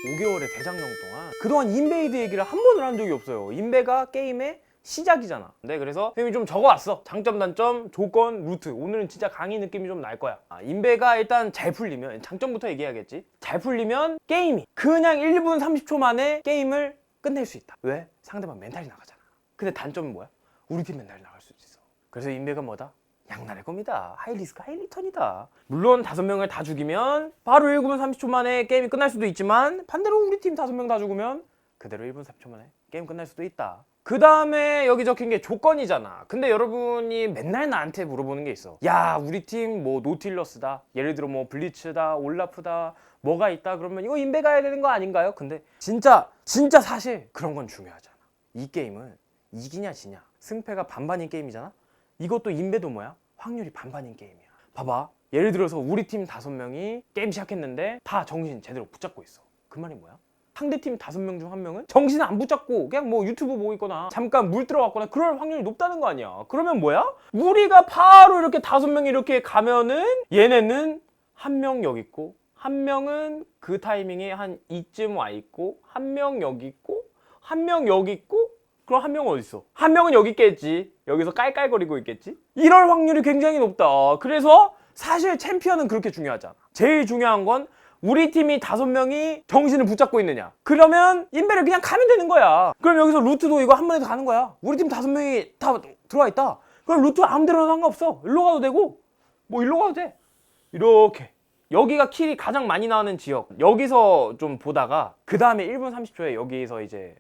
5개월의 대장정 동안 그동안 인베이드 얘기를 한 번을 한 적이 없어요. 인베가 게임의 시작이잖아. 네, 그래서 선생님이 좀 적어왔어. 장점, 단점, 조건, 루트. 오늘은 진짜 강의 느낌이 좀 날 거야. 인베가 일단 잘 풀리면, 장점부터 얘기해야겠지. 잘 풀리면 게임이 그냥 1분 30초 만에 게임을 끝낼 수 있다. 왜? 상대방 멘탈이 나가잖아. 근데 단점은 뭐야? 우리 팀 멘탈이 나갈 수 있어. 그래서 인베가 뭐다? 양날의 겁니다. 하이리스크 하이리턴이다. 물론 5명을 다 죽이면 바로 1분 30초 만에 게임이 끝날 수도 있지만, 반대로 우리 팀 5명 다 죽으면 그대로 1분 30초 만에 게임 끝날 수도 있다. 그 다음에 여기 적힌 게 조건이잖아. 근데 여러분이 맨날 나한테 물어보는 게 있어. 야, 우리 팀 뭐 노틸러스다, 예를 들어 뭐 블리츠다, 올라프다, 뭐가 있다, 그러면 이거 인베 가야 되는 거 아닌가요? 근데 진짜 사실 그런 건 중요하잖아. 이 게임은 이기냐 지냐, 승패가 반반인 게임이잖아. 이것도 인베도 뭐야? 확률이 반반인 게임이야. 봐봐, 예를 들어서 우리 팀 5명이 게임 시작했는데 다 정신 제대로 붙잡고 있어. 그 말이 뭐야? 상대팀 5명 중 1명은 정신을 안 붙잡고 그냥 뭐 유튜브 보고 있거나 잠깐 물 들어갔거나 그럴 확률이 높다는 거 아니야. 그러면 뭐야? 우리가 바로 이렇게 5명이 이렇게 가면은 얘네는 1명 여기 있고, 1명은 그 타이밍에 한 이쯤 와 있고, 1명 여기 있고, 1명 여기 있고, 그럼 1명은 어디 있어? 1명은 여기 있겠지. 여기서 깔깔거리고 있겠지. 이럴 확률이 굉장히 높다. 그래서 사실 챔피언은 그렇게 중요하지 않아. 제일 중요한 건 우리 팀이 5명이 정신을 붙잡고 있느냐. 그러면 인베를 그냥 가면 되는 거야. 그럼 여기서 루트도 이거 한 번에 가는 거야. 우리 팀 5명이 다 들어와 있다. 그럼 루트 아무 데나 상관없어. 일로 가도 되고 뭐 일로 가도 돼. 이렇게 여기가 킬이 가장 많이 나오는 지역, 여기서 좀 보다가 그 다음에 1분 30초에 여기서 이제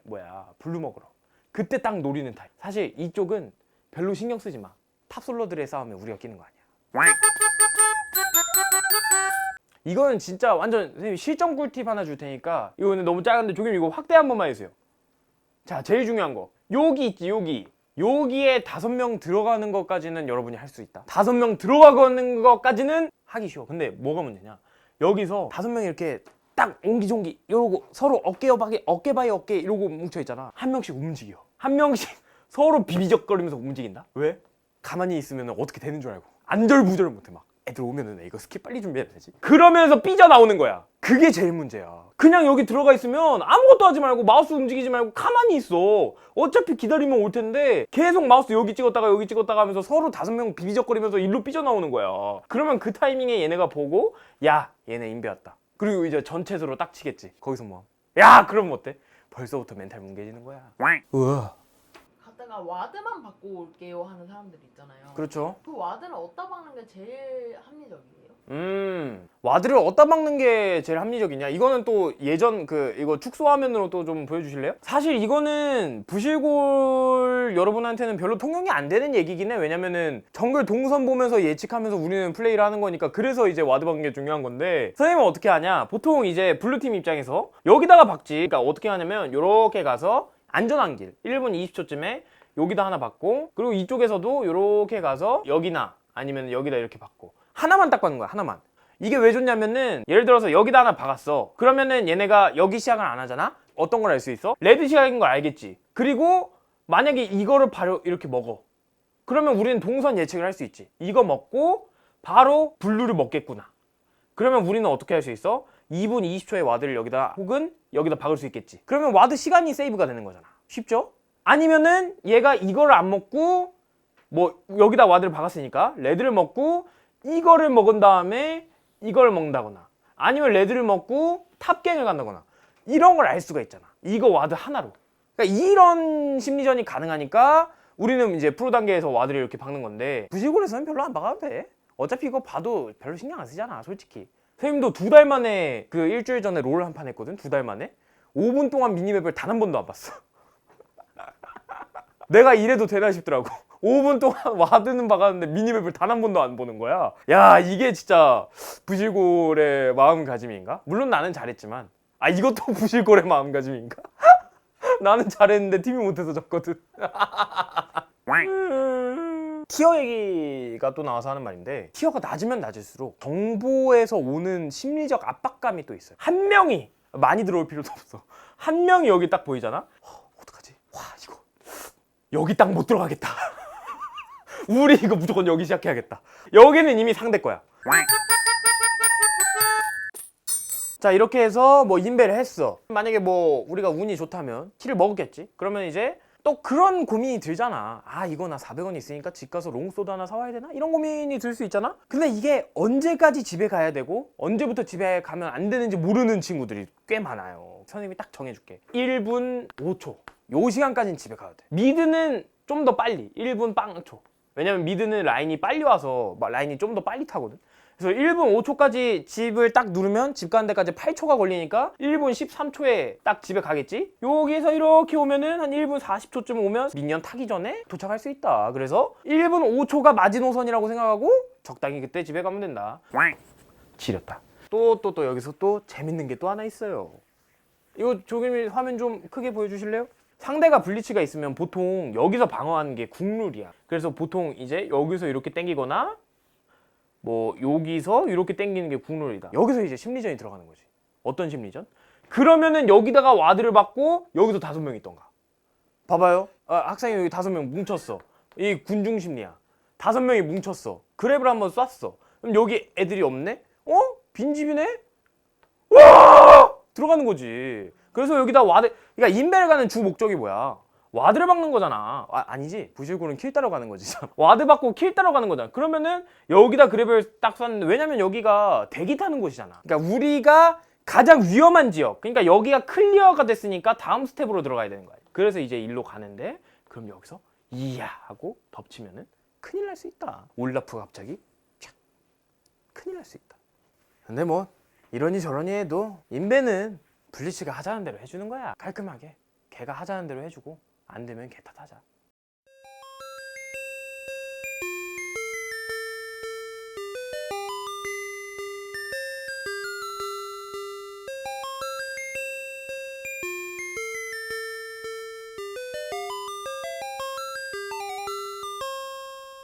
블루 먹으러, 그때 딱 노리는 타입. 사실 이쪽은 별로 신경 쓰지 마. 탑솔러들의 싸움에 우리가 끼는 거 아니야. 이거는 진짜 완전 선생님 실전 꿀팁 하나 줄 테니까, 이거는 너무 작은데 조금 이거 확대 한 번만 해주세요. 자, 제일 중요한 거, 여기 있지, 여기에 5명 들어가는 것까지는 여러분이 할 수 있다. 5명 들어가는 것까지는 하기 쉬워. 근데 뭐가 문제냐, 여기서 5명이 이렇게 딱 옹기종기 이러고 서로 어깨 바이 어깨 이러고 뭉쳐있잖아. 한 명씩 움직여. 한 명씩 서로 비비적거리면서 움직인다. 왜? 가만히 있으면 어떻게 되는 줄 알고 안절부절 못해. 막 애들 오면은 이거 스킬 빨리 준비해야 되지, 그러면서 삐져나오는 거야. 그게 제일 문제야. 그냥 여기 들어가 있으면 아무것도 하지 말고 마우스 움직이지 말고 가만히 있어. 어차피 기다리면 올 텐데 계속 마우스 여기 찍었다가 하면서 서로 5명 비비적거리면서 일로 삐져나오는 거야. 그러면 그 타이밍에 얘네가 보고, 야, 얘네 인베 왔다. 그리고 이제 전체적으로 딱 치겠지. 거기서 뭐, 야, 그럼 어때? 벌써부터 멘탈 뭉개지는 거야. 우와. 갔다가 와드만 받고 올게요 하는 사람들이 있잖아요. 그렇죠. 그 와드는 어디다 박는 게 제일 합리적이에요? 와드를 어디다 박는 게 제일 합리적이냐? 이거는 또 예전 이거 축소 화면으로 또 좀 보여주실래요? 사실 이거는 부실골 여러분한테는 별로 통용이 안 되는 얘기긴 해. 왜냐면은 정글 동선 보면서 예측하면서 우리는 플레이를 하는 거니까. 그래서 이제 와드 박는 게 중요한 건데, 선생님은 어떻게 하냐? 보통 이제 블루팀 입장에서 여기다가 박지. 그러니까 어떻게 하냐면 요렇게 가서 안전한 길 1분 20초쯤에 여기다 하나 박고, 그리고 이쪽에서도 요렇게 가서 여기나 아니면 여기다 이렇게 박고, 하나만 딱 박는 거야. 하나만. 이게 왜 좋냐면은, 예를 들어서 여기다 하나 박았어. 그러면은 얘네가 여기 시작을 안 하잖아? 어떤 걸 알 수 있어? 레드 시작인 걸 알겠지. 그리고 만약에 이거를 바로 이렇게 먹어. 그러면 우리는 동선 예측을 할 수 있지. 이거 먹고 바로 블루를 먹겠구나. 그러면 우리는 어떻게 할 수 있어? 2분 20초의 와드를 여기다 혹은 여기다 박을 수 있겠지. 그러면 와드 시간이 세이브가 되는 거잖아. 쉽죠? 아니면은 얘가 이거를 안 먹고 뭐 여기다 와드를 박았으니까 레드를 먹고 이거를 먹은 다음에 이걸 먹는다거나, 아니면 레드를 먹고 탑갱을 간다거나, 이런 걸 알 수가 있잖아. 이거 와드 하나로. 그러니까 이런 심리전이 가능하니까 우리는 이제 프로 단계에서 와드를 이렇게 박는 건데, 부실골에서는 별로 안 박아도 돼. 어차피 이거 봐도 별로 신경 안 쓰잖아, 솔직히. 선생님도 2달 만에 일주일 전에 롤 한 판 했거든. 2달 만에 5분 동안 미니맵을 단 한 번도 안 봤어. 내가 이래도 되나 싶더라고. 5분 동안 와드는 박았는데 미니맵을 단 한 번도 안 보는 거야. 야, 이게 진짜 부실골의 마음가짐인가? 물론 나는 잘했지만, 이것도 부실골의 마음가짐인가? 나는 잘했는데 팀이 못해서 졌거든. 티어 얘기가 또 나와서 하는 말인데, 티어가 낮으면 낮을수록 정보에서 오는 심리적 압박감이 또 있어요. 한 명이 많이 들어올 필요도 없어. 한 명이 여기 딱 보이잖아? 어떡하지? 와, 이거 여기 딱 못 들어가겠다. 우리 이거 무조건 여기 시작해야겠다. 여기는 이미 상대 거야. 자 이렇게 해서 뭐 인베를 했어. 만약에 뭐 우리가 운이 좋다면 킬을 먹었겠지. 그러면 이제 또 그런 고민이 들잖아. 아 이거 나 400원 있으니까 집 가서 롱소드 하나 사와야 되나? 이런 고민이 들 수 있잖아. 근데 이게 언제까지 집에 가야 되고 언제부터 집에 가면 안 되는지 모르는 친구들이 꽤 많아요. 선생님이 딱 정해줄게. 1분 5초 요 시간까지는 집에 가야 돼. 미드는 좀 더 빨리 1분 빵초. 왜냐면 미드는 라인이 빨리 와서 라인이 좀 더 빨리 타거든. 그래서 1분 5초까지 집을 딱 누르면 집 가는 데까지 8초가 걸리니까 1분 13초에 딱 집에 가겠지? 여기서 이렇게 오면은 한 1분 40초쯤 오면 미니언 타기 전에 도착할 수 있다. 그래서 1분 5초가 마지노선이라고 생각하고 적당히 그때 집에 가면 된다. 지렸다. 또 여기서 또 재밌는 게 또 하나 있어요. 이거 조금이 화면 좀 크게 보여주실래요? 상대가 블리츠가 있으면 보통 여기서 방어하는 게 국룰이야. 그래서 보통 이제 여기서 이렇게 당기거나 뭐 여기서 이렇게 당기는 게 국룰이다. 여기서 이제 심리전이 들어가는 거지. 어떤 심리전? 그러면은 여기다가 와드를 받고 여기서 5명 있던가. 봐봐요. 학생이 여기 5명 뭉쳤어. 이 군중 심리야. 5명이 뭉쳤어. 그랩을 한번 쐈어. 그럼 여기 애들이 없네? 빈집이네? 와! 들어가는 거지. 그래서 여기다 와드, 그러니까 인베를 가는 주 목적이 뭐야? 와드를 박는 거잖아. 아니지. 부실골은 킬 따러 가는 거지. 와드 받고 킬 따러 가는 거잖아. 그러면은 여기다 그랩을 딱 쐈는데, 왜냐면 여기가 대기 타는 곳이잖아. 그러니까 우리가 가장 위험한 지역, 그러니까 여기가 클리어가 됐으니까 다음 스텝으로 들어가야 되는 거야. 그래서 이제 일로 가는데, 그럼 여기서 이야 하고 덮치면은 큰일 날 수 있다. 올라프가 갑자기 촥 큰일 날 수 있다. 근데 뭐 이러니 저러니 해도 인베는 블리츠가 하자는 대로 해주는 거야. 깔끔하게 걔가 하자는 대로 해주고 안 되면 걔 탓하자.